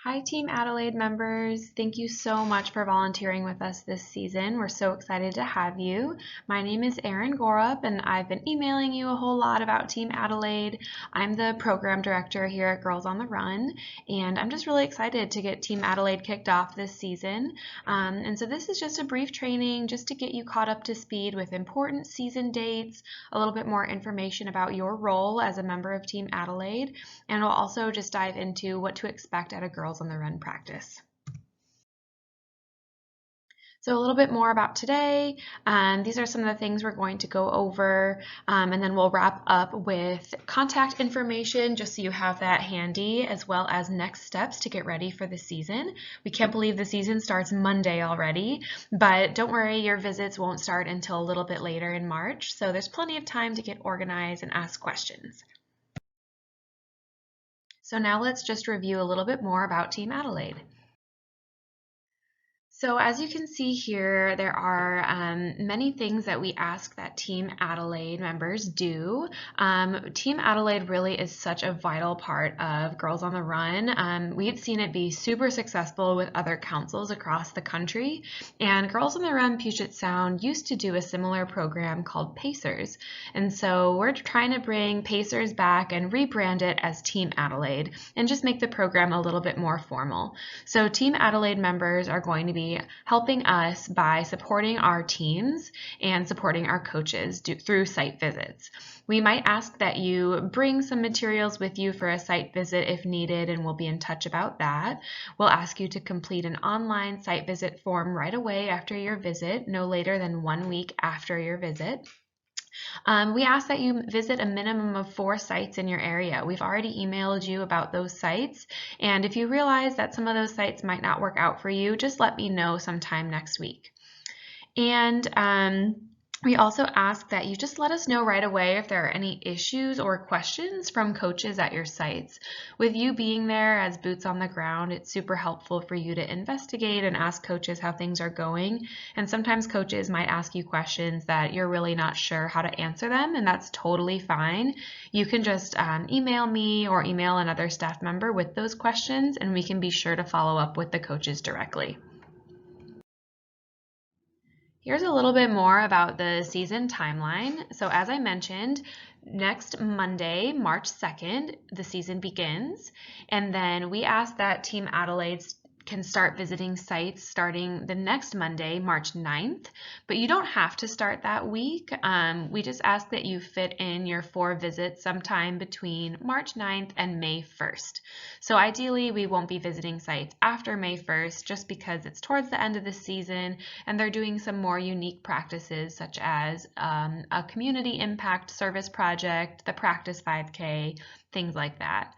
Hi, Team Adelaide members. Thank you so much for volunteering with us this season. We're so excited to have you. My name is Erin Gorup, and I've been emailing you a whole lot about Team Adelaide. I'm the program director here at Girls on the Run, and I'm just really excited to get Team Adelaide kicked off this season. And so this is just a brief training just to get you caught up to speed with important season dates, a little bit more information about your role as a member of Team Adelaide, and we'll also just dive into what to expect at a Girls on the Run practice. So a little bit more about today. These are some of the things we're going to go over, and then we'll wrap up with contact information just so you have that handy, as well as next steps to get ready for the season. We can't believe the season starts Monday already, but don't worry, your visits won't start until a little bit later in March, so there's plenty of time to get organized and ask questions. So now let's just review a little bit more about Team Adelaide. So as you can see here, there are many things that we ask that Team Adelaide members do. Team Adelaide really is such a vital part of Girls on the Run. We've seen it be super successful with other councils across the country, and Girls on the Run Puget Sound used to do a similar program called Pacers. And so we're trying to bring Pacers back and rebrand it as Team Adelaide and just make the program a little bit more formal. So Team Adelaide members are going to be helping us by supporting our teams and supporting our coaches through site visits. We might ask that you bring some materials with you for a site visit if needed, and we'll be in touch about that. We'll ask you to complete an online site visit form right away after your visit, no later than 1 week after your visit. We ask that you visit a minimum of 4 sites in your area. We've already emailed you about those sites, and if you realize that some of those sites might not work out for you, just let me know sometime next week. And we also ask that you just let us know right away if there are any issues or questions from coaches at your sites. With you being there as boots on the ground, it's super helpful for you to investigate and ask coaches how things are going. And sometimes coaches might ask you questions that you're really not sure how to answer them, and that's totally fine. You can just email me or email another staff member with those questions, and we can be sure to follow up with the coaches directly. Here's a little bit more about the season timeline. So as I mentioned, next Monday, March 2nd, the season begins. And then we ask that Team Adelaide can start visiting sites starting the next Monday, March 9th, but you don't have to start that week. We just ask that you fit in your 4 visits sometime between March 9th and May 1st. So ideally, we won't be visiting sites after May 1st just because it's towards the end of the season and they're doing some more unique practices such as a community impact service project, the practice 5K, things like that.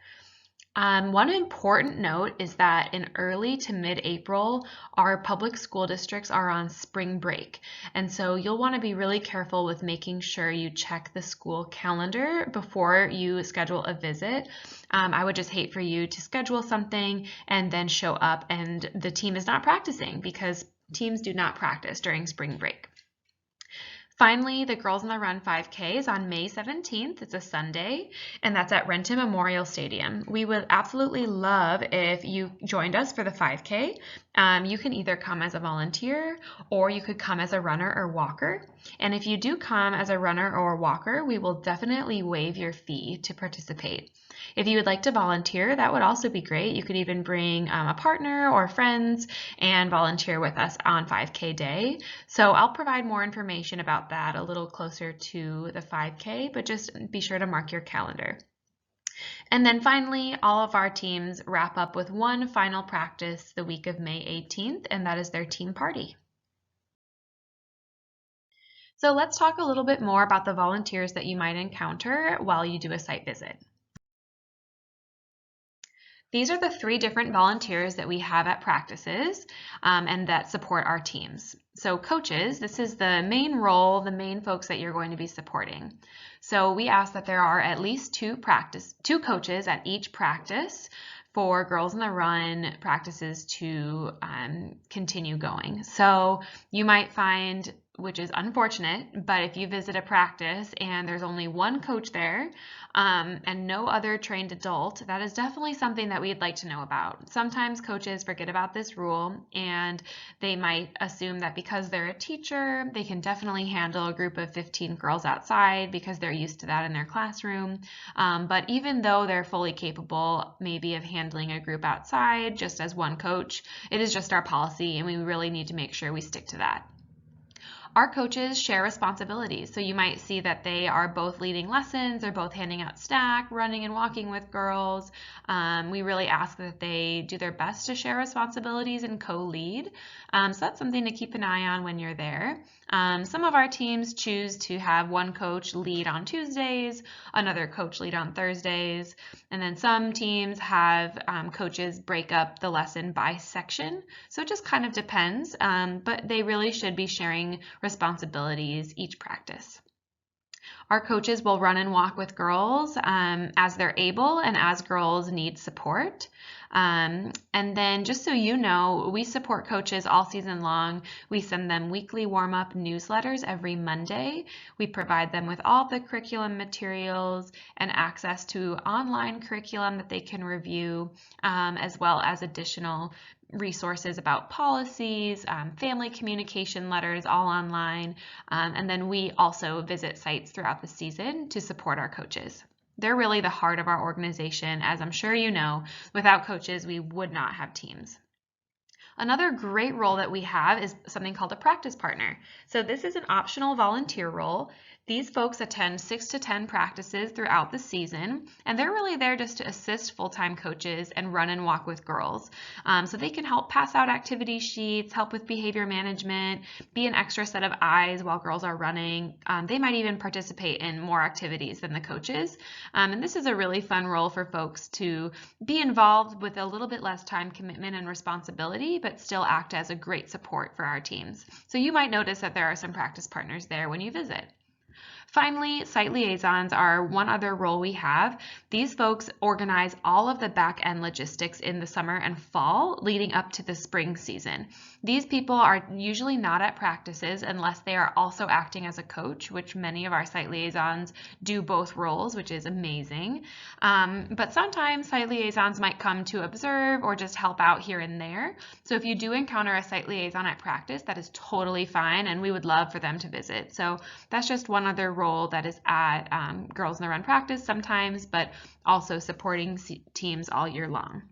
One important note is that in early to mid-April, our public school districts are on spring break. And so you'll want to be really careful with making sure you check the school calendar before you schedule a visit. I would just hate for you to schedule something and then show up and the team is not practicing, because teams do not practice during spring break. Finally, the Girls on the Run 5K is on May 17th. It's a Sunday, and that's at Renton Memorial Stadium. We would absolutely love if you joined us for the 5K. You can either come as a volunteer or you could come as a runner or walker. And if you do come as a runner or walker, we will definitely waive your fee to participate. If you would like to volunteer, that would also be great. You could even bring a partner or friends and volunteer with us on 5K day. So I'll provide more information about that a little closer to the 5K, but just be sure to mark your calendar. And then finally, all of our teams wrap up with one final practice the week of May 18th, and that is their team party. So let's talk a little bit more about the volunteers that you might encounter while you do a site visit. These are the 3 different volunteers that we have at practices and that support our teams. So coaches, this is the main role, the main folks that you're going to be supporting. So we ask that there are at least 2 coaches at each practice for Girls on the Run practices to continue going. So you might find which is unfortunate, but if you visit a practice and there's only one coach there and no other trained adult, that is definitely something that we'd like to know about. Sometimes coaches forget about this rule and they might assume that because they're a teacher, they can definitely handle a group of 15 girls outside because they're used to that in their classroom. But even though they're fully capable maybe of handling a group outside just as one coach, it is just our policy and we really need to make sure we stick to that. Our coaches share responsibilities. So you might see that they are both leading lessons or both handing out stack, running and walking with girls. We really ask that they do their best to share responsibilities and co-lead. So that's something to keep an eye on when you're there. Some of our teams choose to have one coach lead on Tuesdays, another coach lead on Thursdays, and then some teams have coaches break up the lesson by section. So it just kind of depends, but they really should be sharing responsibilities each practice. Our coaches will run and walk with girls as they're able and as girls need support. And then just so you know, we support coaches all season long. We send them weekly warm-up newsletters every Monday. We provide them with all the curriculum materials and access to online curriculum that they can review, as well as additional resources about policies, family communication letters, all online. And then we also visit sites throughout the season to support our coaches. They're really the heart of our organization. As I'm sure you know, without coaches, we would not have teams. Another great role that we have is something called a practice partner. So this is an optional volunteer role. These folks attend 6 to 10 practices throughout the season, and they're really there just to assist full-time coaches and run and walk with girls. So they can help pass out activity sheets, help with behavior management, be an extra set of eyes while girls are running. They might even participate in more activities than the coaches. And this is a really fun role for folks to be involved with a little bit less time commitment and responsibility, but still act as a great support for our teams. So you might notice that there are some practice partners there when you visit. Finally, site liaisons are one other role we have. These folks organize all of the back-end logistics in the summer and fall leading up to the spring season. These people are usually not at practices unless they are also acting as a coach, which many of our site liaisons do both roles, which is amazing. But sometimes site liaisons might come to observe or just help out here and there. So if you do encounter a site liaison at practice, that is totally fine, and we would love for them to visit. So that's just one other role that is at Girls in the Run practice sometimes, but also supporting teams all year long.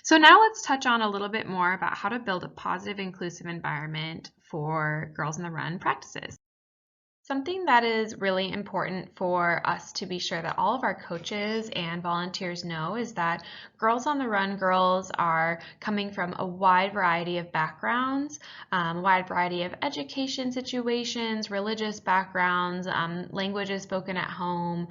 So now let's touch on a little bit more about how to build a positive, inclusive environment for Girls in the Run practices. Something that is really important for us to be sure that all of our coaches and volunteers know is that Girls on the Run girls are coming from a wide variety of backgrounds, wide variety of education situations, religious backgrounds, languages spoken at home,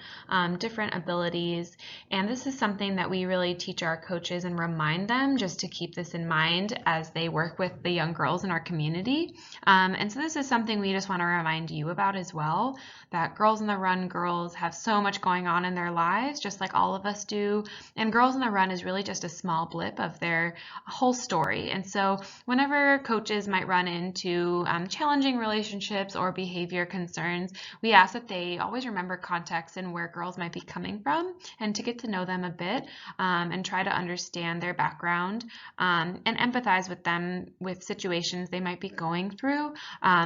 different abilities. And this is something that we really teach our coaches and remind them just to keep this in mind as they work with the young girls in our community. And so this is something we just want to remind you about as well, that Girls in the Run girls have so much going on in their lives, just like all of us do. And Girls in the Run is really just a small blip of their whole story. And so whenever coaches might run into challenging relationships or behavior concerns, we ask that they always remember context and where girls might be coming from and to get to know them a bit and try to understand their background and empathize with them with situations they might be going through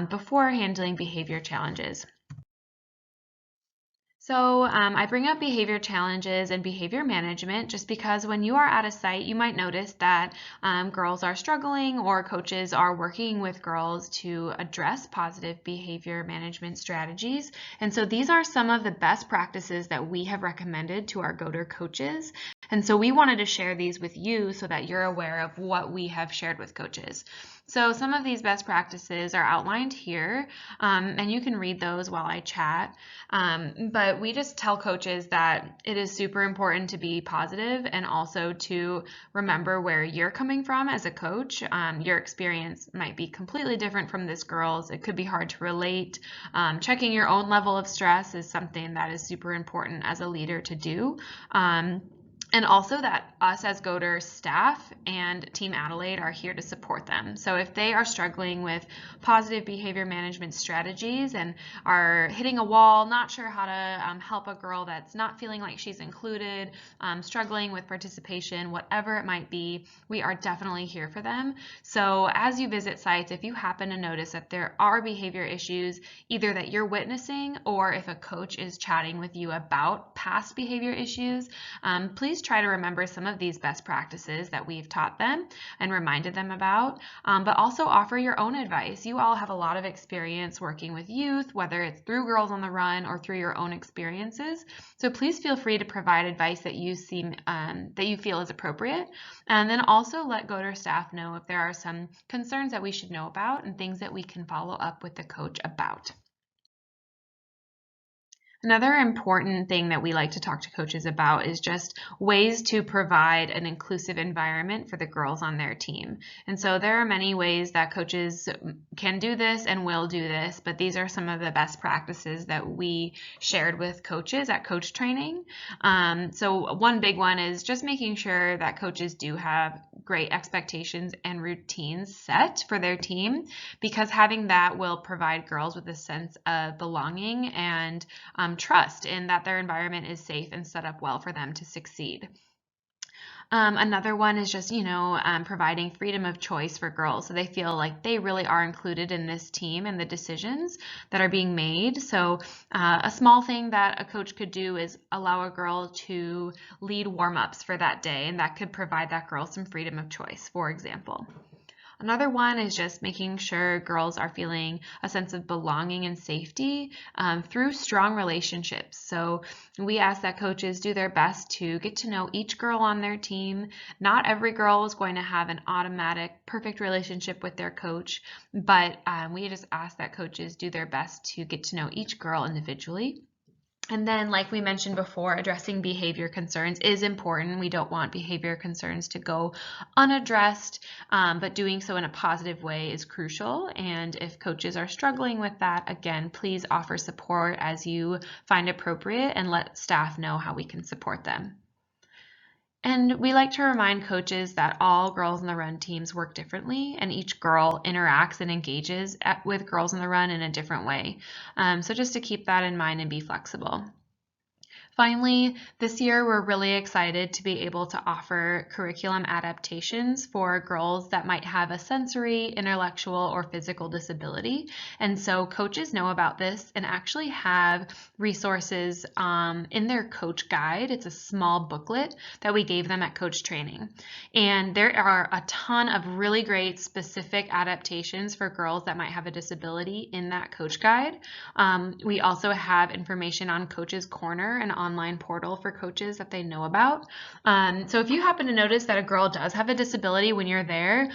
before handling behavior challenges. So I bring up behavior challenges and behavior management just because when you are at a site, you might notice that girls are struggling or coaches are working with girls to address positive behavior management strategies. And so these are some of the best practices that we have recommended to our go-to coaches. And so we wanted to share these with you so that you're aware of what we have shared with coaches. So some of these best practices are outlined here, and you can read those while I chat. But we just tell coaches that it is super important to be positive and also to remember where you're coming from as a coach. Your experience might be completely different from this girl's. It could be hard to relate. Checking your own level of stress is something that is super important as a leader to do. And also that us as Goder staff and Team Adelaide are here to support them. So if they are struggling with positive behavior management strategies and are hitting a wall, not sure how to help a girl that's not feeling like she's included, struggling with participation, whatever it might be, we are definitely here for them. So as you visit sites, if you happen to notice that there are behavior issues, either that you're witnessing or if a coach is chatting with you about past behavior issues, please try to remember some of these best practices that we've taught them and reminded them about, but also offer your own advice. You all have a lot of experience working with youth, whether it's through Girls on the Run or through your own experiences. So please feel free to provide advice that you feel is appropriate, and then also let Goder staff know if there are some concerns that we should know about and things that we can follow up with the coach about. Another important thing that we like to talk to coaches about is just ways to provide an inclusive environment for the girls on their team. And so there are many ways that coaches can do this and will do this, but these are some of the best practices that we shared with coaches at coach training. So one big one is just making sure that coaches do have great expectations and routines set for their team, because having that will provide girls with a sense of belonging and trust in that their environment is safe and set up well for them to succeed. Another one is just, providing freedom of choice for girls so they feel like they really are included in this team and the decisions that are being made. So a small thing that a coach could do is allow a girl to lead warm-ups for that day, and that could provide that girl some freedom of choice, for example. Another one is just making sure girls are feeling a sense of belonging and safety through strong relationships. So we ask that coaches do their best to get to know each girl on their team. Not every girl is going to have an automatic, perfect relationship with their coach, but we just ask that coaches do their best to get to know each girl individually. And then, like we mentioned before, addressing behavior concerns is important. We don't want behavior concerns to go unaddressed, but doing so in a positive way is crucial. And if coaches are struggling with that, again, please offer support as you find appropriate and let staff know how we can support them. And we like to remind coaches that all Girls on the Run teams work differently, and each girl interacts and engages with Girls on the Run in a different way. So just to keep that in mind and be flexible. Finally, this year we're really excited to be able to offer curriculum adaptations for girls that might have a sensory, intellectual, or physical disability. And so coaches know about this and actually have resources in their coach guide. It's a small booklet that we gave them at coach training. And there are a ton of really great specific adaptations for girls that might have a disability in that coach guide. We also have information on Coach's Corner, an online portal for coaches that they know about. So if you happen to notice that a girl does have a disability when you're there,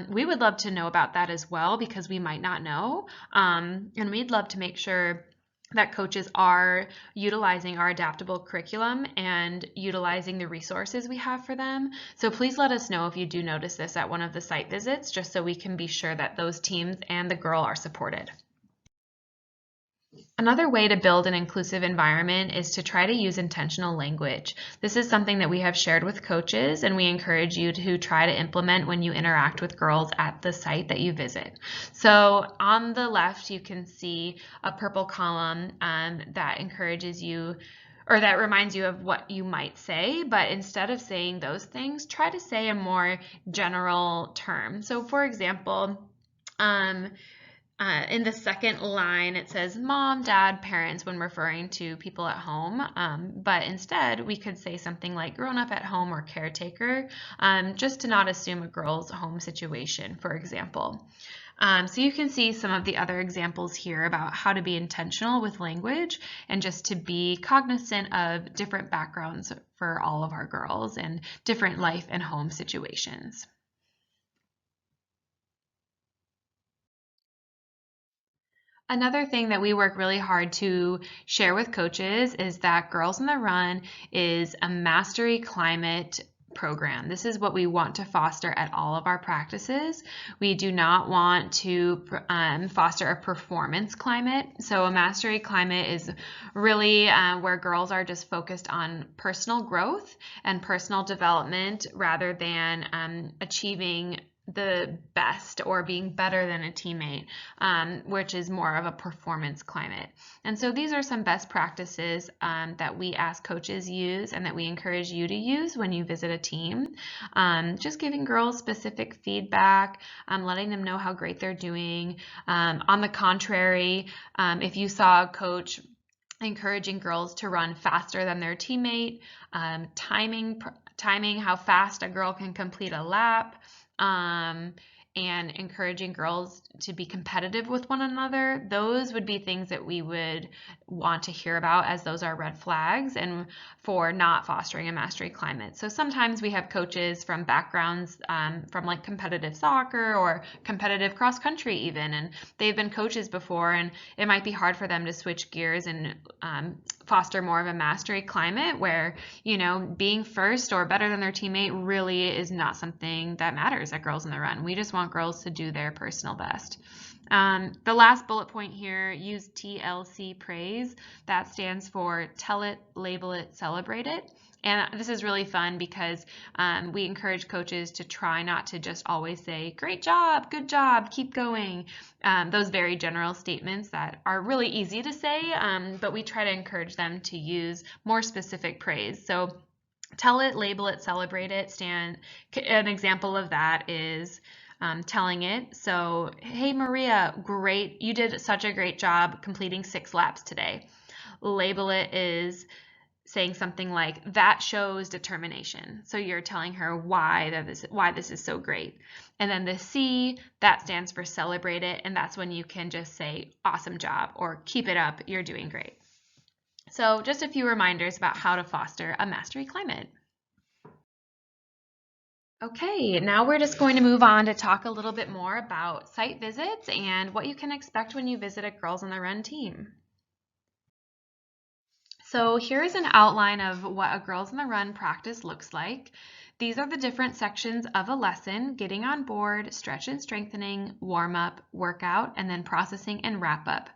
we would love to know about that as well, because we might not know. And we'd love to make sure that coaches are utilizing our adaptable curriculum and utilizing the resources we have for them. So please let us know if you do notice this at one of the site visits, just so we can be sure that those teams and the girl are supported. Another way to build an inclusive environment is to try to use intentional language. This is something that we have shared with coaches, and we encourage you to try to implement when you interact with girls at the site that you visit. So on the left, you can see a purple column that encourages you, or that reminds you of what you might say, but instead of saying those things, try to say a more general term. So for example, in the second line, it says mom, dad, parents when referring to people at home, but instead we could say something like grown up at home or caretaker, just to not assume a girl's home situation, for example. So you can see some of the other examples here about how to be intentional with language and just to be cognizant of different backgrounds for all of our girls and different life and home situations. Another thing that we work really hard to share with coaches is that Girls on the Run is a mastery climate program. This is what we want to foster at all of our practices. We do not want to foster a performance climate. So a mastery climate is really where girls are just focused on personal growth and personal development rather than achieving the best or being better than a teammate, which is more of a performance climate. And so these are some best practices that we as coaches use and that we encourage you to use when you visit a team. Just giving girls specific feedback, letting them know how great they're doing. On the contrary, if you saw a coach encouraging girls to run faster than their teammate, timing how fast a girl can complete a lap, and encouraging girls to be competitive with one another, those would be things that we would want to hear about, as those are red flags and for not fostering a mastery climate. So sometimes we have coaches from backgrounds from like competitive soccer or competitive cross country even, and they've been coaches before, and it might be hard for them to switch gears and foster more of a mastery climate where, being first or better than their teammate really is not something that matters at Girls in the Run. We just want girls to do their personal best. The last bullet point here, use TLC praise. That stands for tell it, label it, celebrate it. And this is really fun because we encourage coaches to try not to just always say, great job, good job, keep going. Those very general statements that are really easy to say, but we try to encourage them to use more specific praise. So tell it, label it, celebrate it. An example of that is telling it. So, hey, Maria, great. You did such a great job completing 6 laps today. Label it is saying something like, that shows determination. So you're telling her why this is so great. And then the C, that stands for celebrate it. And that's when you can just say, awesome job, or keep it up, you're doing great. So just a few reminders about how to foster a mastery climate. Okay, now we're just going to move on to talk a little bit more about site visits and what you can expect when you visit a Girls on the Run team. So here's an outline of what a Girls on the Run practice looks like. These are the different sections of a lesson: getting on board, stretch and strengthening, warm up, workout, and then processing and wrap up.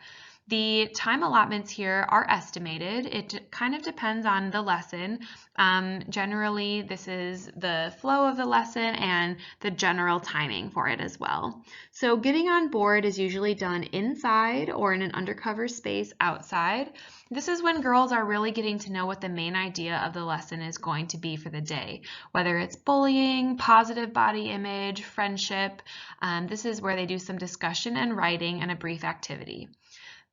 The time allotments here are estimated. It kind of depends on the lesson. Generally, this is the flow of the lesson and the general timing for it as well. So getting on board is usually done inside or in an undercover space outside. This is when girls are really getting to know what the main idea of the lesson is going to be for the day, whether it's bullying, positive body image, friendship. This is where they do some discussion and writing and a brief activity.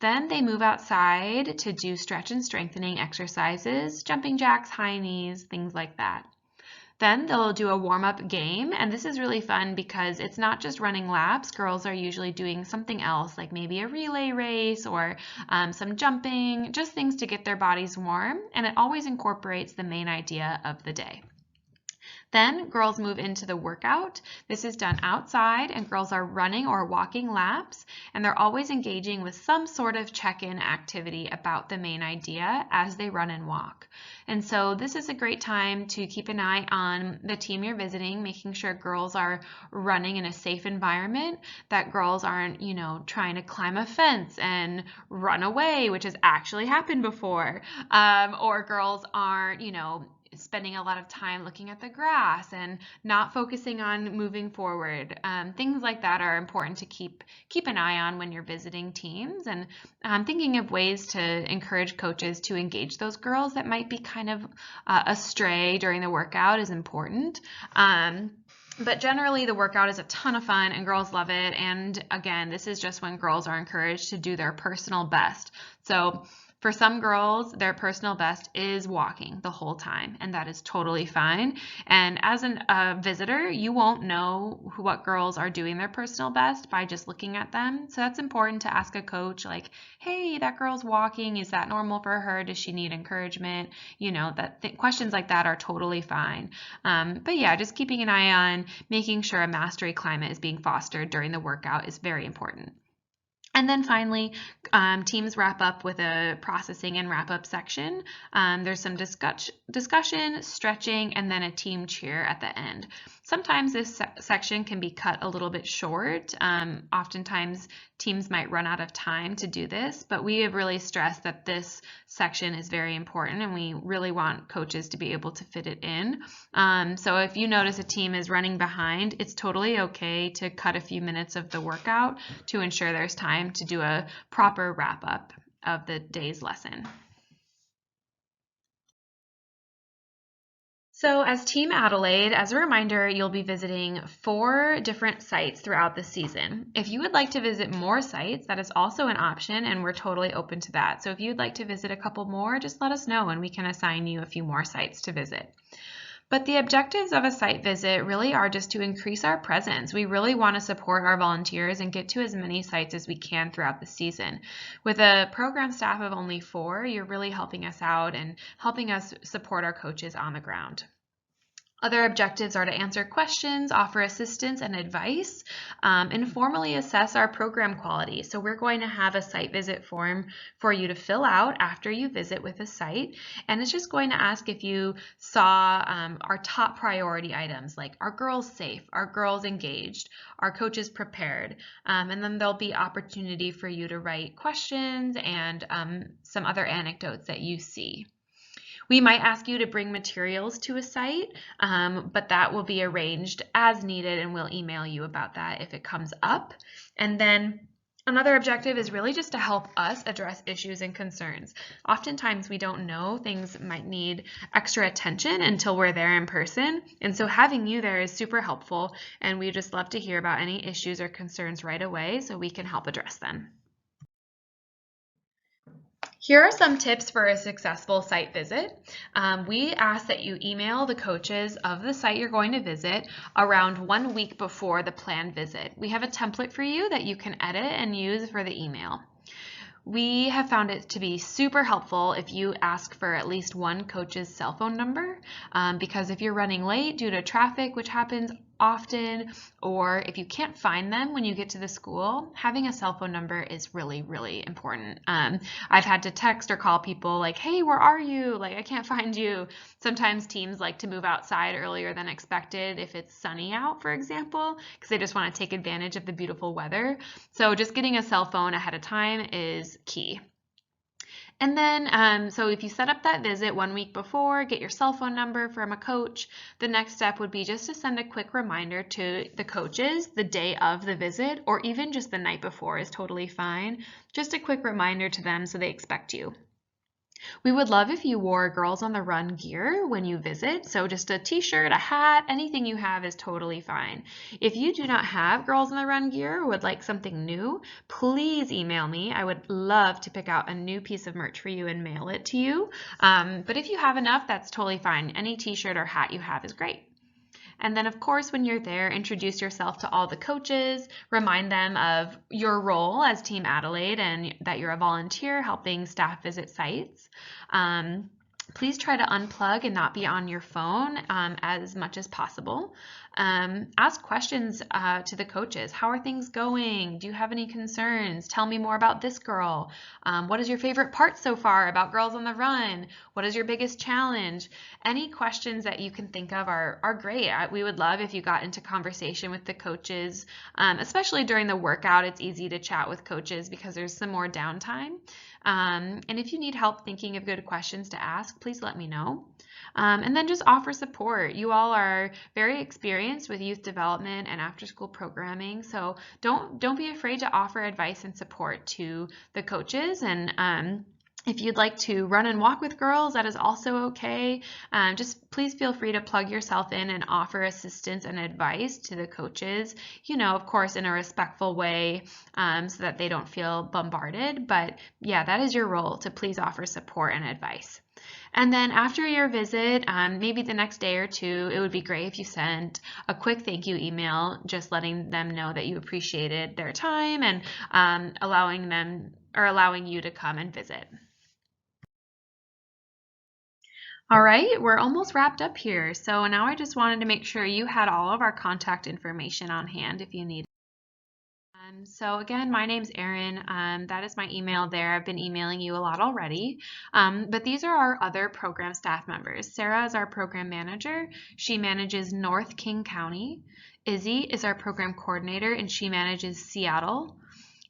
Then they move outside to do stretch and strengthening exercises, jumping jacks, high knees, things like that. Then they'll do a warm-up game, and this is really fun because it's not just running laps. Girls are usually doing something else, like maybe a relay race or some jumping, just things to get their bodies warm, and it always incorporates the main idea of the day. Then girls move into the workout. This is done outside, and girls are running or walking laps, and they're always engaging with some sort of check-in activity about the main idea as they run and walk. And so this is a great time to keep an eye on the team you're visiting, making sure girls are running in a safe environment, that girls aren't, trying to climb a fence and run away, which has actually happened before, or girls aren't, spending a lot of time looking at the grass and not focusing on moving forward. Things like that are important to keep an eye on when you're visiting teams, and thinking of ways to encourage coaches to engage those girls that might be kind of astray during the workout is important. But generally, the workout is a ton of fun and girls love it. And again, this is just when girls are encouraged to do their personal best. So for some girls, their personal best is walking the whole time, and that is totally fine. And as a visitor, you won't know what girls are doing their personal best by just looking at them. So that's important to ask a coach, like, hey, that girl's walking. Is that normal for her? Does she need encouragement? Questions like that are totally fine. But yeah, just keeping an eye on making sure a mastery climate is being fostered during the workout is very important. And then finally, teams wrap up with a processing and wrap up section. There's some discussion, stretching, and then a team cheer at the end. Sometimes this section can be cut a little bit short. Oftentimes teams might run out of time to do this, but we have really stressed that this section is very important and we really want coaches to be able to fit it in. So if you notice a team is running behind, it's totally okay to cut a few minutes of the workout to ensure there's time to do a proper wrap up of the day's lesson. So as Team Adelaide, as a reminder, you'll be visiting 4 different sites throughout the season. If you would like to visit more sites, that is also an option and we're totally open to that. So if you'd like to visit a couple more, just let us know and we can assign you a few more sites to visit. But the objectives of a site visit really are just to increase our presence. We really want to support our volunteers and get to as many sites as we can throughout the season. With a program staff of only 4, you're really helping us out and helping us support our coaches on the ground. Other objectives are to answer questions, offer assistance and advice, informally assess our program quality. So we're going to have a site visit form for you to fill out after you visit with a site. And it's just going to ask if you saw our top priority items like are girls safe, are girls engaged, are coaches prepared? And then there'll be opportunity for you to write questions and some other anecdotes that you see. We might ask you to bring materials to a site, but that will be arranged as needed and we'll email you about that if it comes up. And then another objective is really just to help us address issues and concerns. Oftentimes we don't know things might need extra attention until we're there in person. And so having you there is super helpful and we just love to hear about any issues or concerns right away so we can help address them. Here are some tips for a successful site visit. We ask that you email the coaches of the site you're going to visit around 1 week before the planned visit. We have a template for you that you can edit and use for the email. We have found it to be super helpful if you ask for at least one coach's cell phone number because if you're running late due to traffic, which happens often, or if you can't find them when you get to the school, having a cell phone number is really, really important. I've had to text or call people like, hey, where are you? Like, I can't find you. Sometimes teams like to move outside earlier than expected if it's sunny out, for example, because they just want to take advantage of the beautiful weather. So just getting a cell phone ahead of time is key. And then, so if you set up that visit 1 week before, get your cell phone number from a coach, the next step would be just to send a quick reminder to the coaches the day of the visit, or even just the night before is totally fine. Just a quick reminder to them so they expect you. We would love if you wore Girls on the Run gear when you visit, so just a t-shirt, a hat, anything you have is totally fine. If you do not have Girls on the Run gear or would like something new, please email me. I would love to pick out a new piece of merch for you and mail it to you. But if you have enough, that's totally fine. Any t-shirt or hat you have is great. And then, of course, when you're there, introduce yourself to all the coaches, remind them of your role as Team Adelaide and that you're a volunteer helping staff visit sites. Please try to unplug and not be on your phone as much as possible. Ask questions to the coaches. How are things going? Do you have any concerns? Tell me more about this girl. What is your favorite part so far about Girls on the Run? What is your biggest challenge? Any questions that you can think of are great. We would love if you got into conversation with the coaches, especially during the workout. It's easy to chat with coaches because there's some more downtime. And if you need help thinking of good questions to ask, please let me know. And then just offer support. You all are very experienced with youth development and after-school programming, so don't be afraid to offer advice and support to the coaches. And if you'd like to run and walk with girls, that is also okay. Just please feel free to plug yourself in and offer assistance and advice to the coaches, of course, in a respectful way so that they don't feel bombarded. But yeah, that is your role, to please offer support and advice. And then after your visit, maybe the next day or two, it would be great if you sent a quick thank you email, just letting them know that you appreciated their time and allowing you to come and visit. All right, we're almost wrapped up here. So now I just wanted to make sure you had all of our contact information on hand if you need. So again, my name's Erin. That is my email there. I've been emailing you a lot already. But these are our other program staff members. Sarah is our program manager. She manages North King County. Izzy is our program coordinator and she manages Seattle.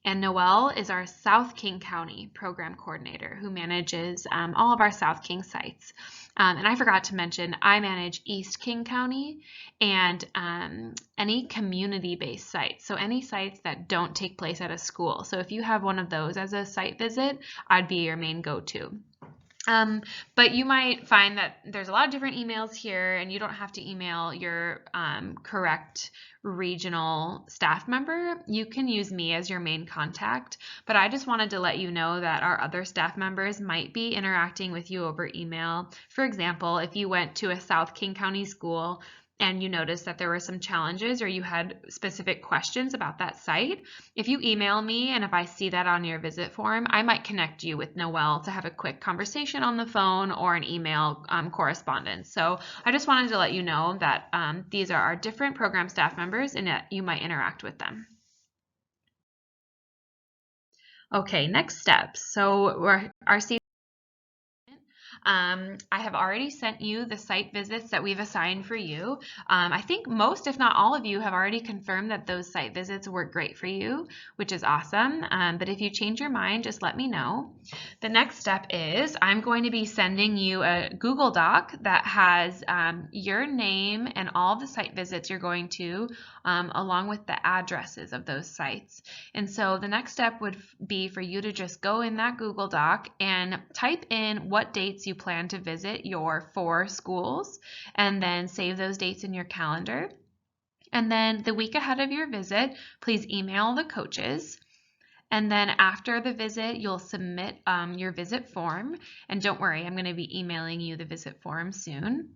And Noelle is our South King County program coordinator who manages all of our South King sites. And I forgot to mention, I manage East King County and any community-based sites. So any sites that don't take place at a school. So if you have one of those as a site visit, I'd be your main go-to. But you might find that there's a lot of different emails here and you don't have to email your correct regional staff member. You can use me as your main contact, but I just wanted to let you know that our other staff members might be interacting with you over email. For example, if you went to a South King County school and you noticed that there were some challenges or you had specific questions about that site, if you email me and if I see that on your visit form, I might connect you with Noelle to have a quick conversation on the phone or an email correspondence. So I just wanted to let you know that these are our different program staff members and that you might interact with them. Okay, next steps. So our season, I have already sent you the site visits that we've assigned for you. I think most, if not all of you, have already confirmed that those site visits work great for you, which is awesome. But if you change your mind, just let me know. The next step is I'm going to be sending you a Google Doc that has your name and all the site visits you're going to, along with the addresses of those sites. And so the next step would be for you to just go in that Google Doc and type in what dates you plan to visit your 4 schools and then save those dates in your calendar. And then the week ahead of your visit, please email the coaches. And then after the visit, you'll submit your visit form. And don't worry, I'm going to be emailing you the visit form soon.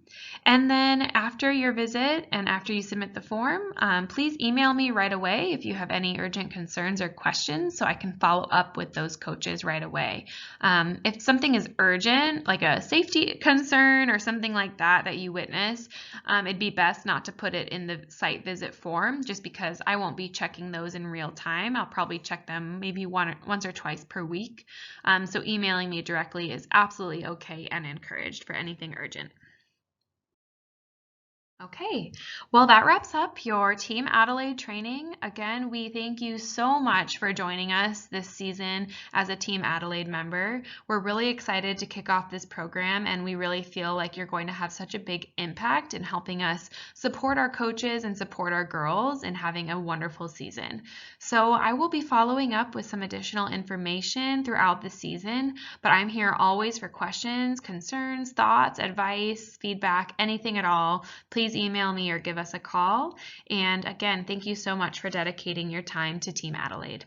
And then after your visit and after you submit the form, please email me right away if you have any urgent concerns or questions so I can follow up with those coaches right away. If something is urgent, like a safety concern or something like that that you witness, it'd be best not to put it in the site visit form just because I won't be checking those in real time. I'll probably check them maybe once or twice per week. So emailing me directly is absolutely okay and encouraged for anything urgent. Okay, well, that wraps up your Team Adelaide training. Again, we thank you so much for joining us this season as a Team Adelaide member. We're really excited to kick off this program, and we really feel like you're going to have such a big impact in helping us support our coaches and support our girls in having a wonderful season. So I will be following up with some additional information throughout the season, but I'm here always for questions, concerns, thoughts, advice, feedback, anything at all. Please email me or give us a call. And again, thank you so much for dedicating your time to Team Adelaide.